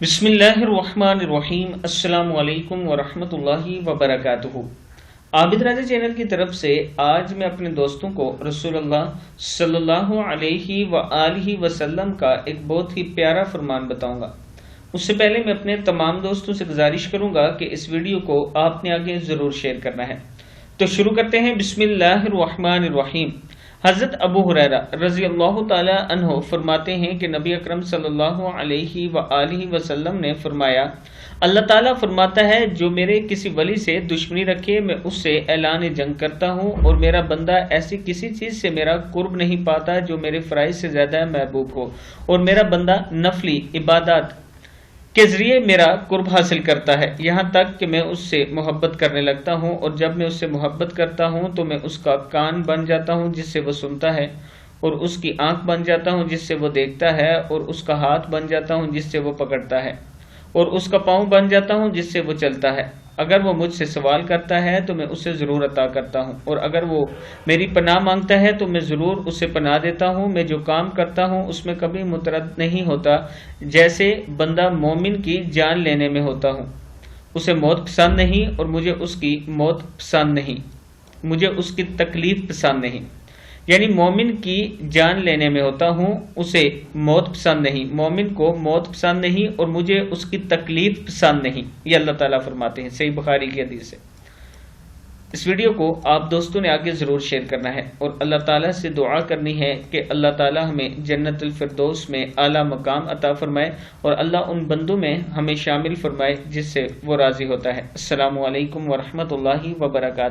بسم اللہ الرحمن الرحیم۔ السلام علیکم ورحمۃ اللہ وبرکاتہ۔ عابد راجہ چینل کی طرف سے آج میں اپنے دوستوں کو رسول اللہ صلی اللہ علیہ وآلہ وسلم کا ایک بہت ہی پیارا فرمان بتاؤں گا۔ اس سے پہلے میں اپنے تمام دوستوں سے گزارش کروں گا کہ اس ویڈیو کو آپ نے آگے ضرور شیئر کرنا ہے۔ تو شروع کرتے ہیں۔ بسم اللہ الرحمن الرحیم۔ حضرت ابو ہریرہ رضی اللہ تعالی عنہ فرماتے ہیں کہ نبی اکرم صلی اللہ علیہ وآلہ وسلم نے فرمایا، اللہ تعالیٰ فرماتا ہے جو میرے کسی ولی سے دشمنی رکھے میں اس سے اعلان جنگ کرتا ہوں، اور میرا بندہ ایسی کسی چیز سے میرا قرب نہیں پاتا جو میرے فرائض سے زیادہ محبوب ہو، اور میرا بندہ نفلی عبادات کے ذریعے میرا قرب حاصل کرتا ہے، یہاں تک کہ میں اس سے محبت کرنے لگتا ہوں، اور جب میں اس سے محبت کرتا ہوں تو میں اس کا کان بن جاتا ہوں جس سے وہ سنتا ہے، اور اس کی آنکھ بن جاتا ہوں جس سے وہ دیکھتا ہے، اور اس کا ہاتھ بن جاتا ہوں جس سے وہ پکڑتا ہے، اور اس کا پاؤں بن جاتا ہوں جس سے وہ چلتا ہے۔ اگر وہ مجھ سے سوال کرتا ہے تو میں اسے ضرور عطا کرتا ہوں، اور اگر وہ میری پناہ مانگتا ہے تو میں ضرور اسے پناہ دیتا ہوں۔ میں جو کام کرتا ہوں اس میں کبھی متردد نہیں ہوتا، جیسے بندہ مومن کی جان لینے میں ہوتا ہوں۔ اسے موت پسند نہیں، اور مجھے اس کی موت پسند نہیں، مجھے اس کی تکلیف پسند نہیں۔ یعنی مومن کی جان لینے میں ہوتا ہوں، اسے موت پسند نہیں، مومن کو موت پسند نہیں، اور مجھے اس کی تکلیف پسند نہیں۔ یہ اللہ تعالیٰ فرماتے ہیں، صحیح بخاری کی حدیث ہے۔ اس ویڈیو کو آپ دوستوں نے آگے ضرور شیئر کرنا ہے، اور اللہ تعالیٰ سے دعا کرنی ہے کہ اللہ تعالیٰ ہمیں جنت الفردوس میں اعلیٰ مقام عطا فرمائے، اور اللہ ان بندوں میں ہمیں شامل فرمائے جس سے وہ راضی ہوتا ہے۔ السلام علیکم ورحمۃ اللہ وبرکاتہ۔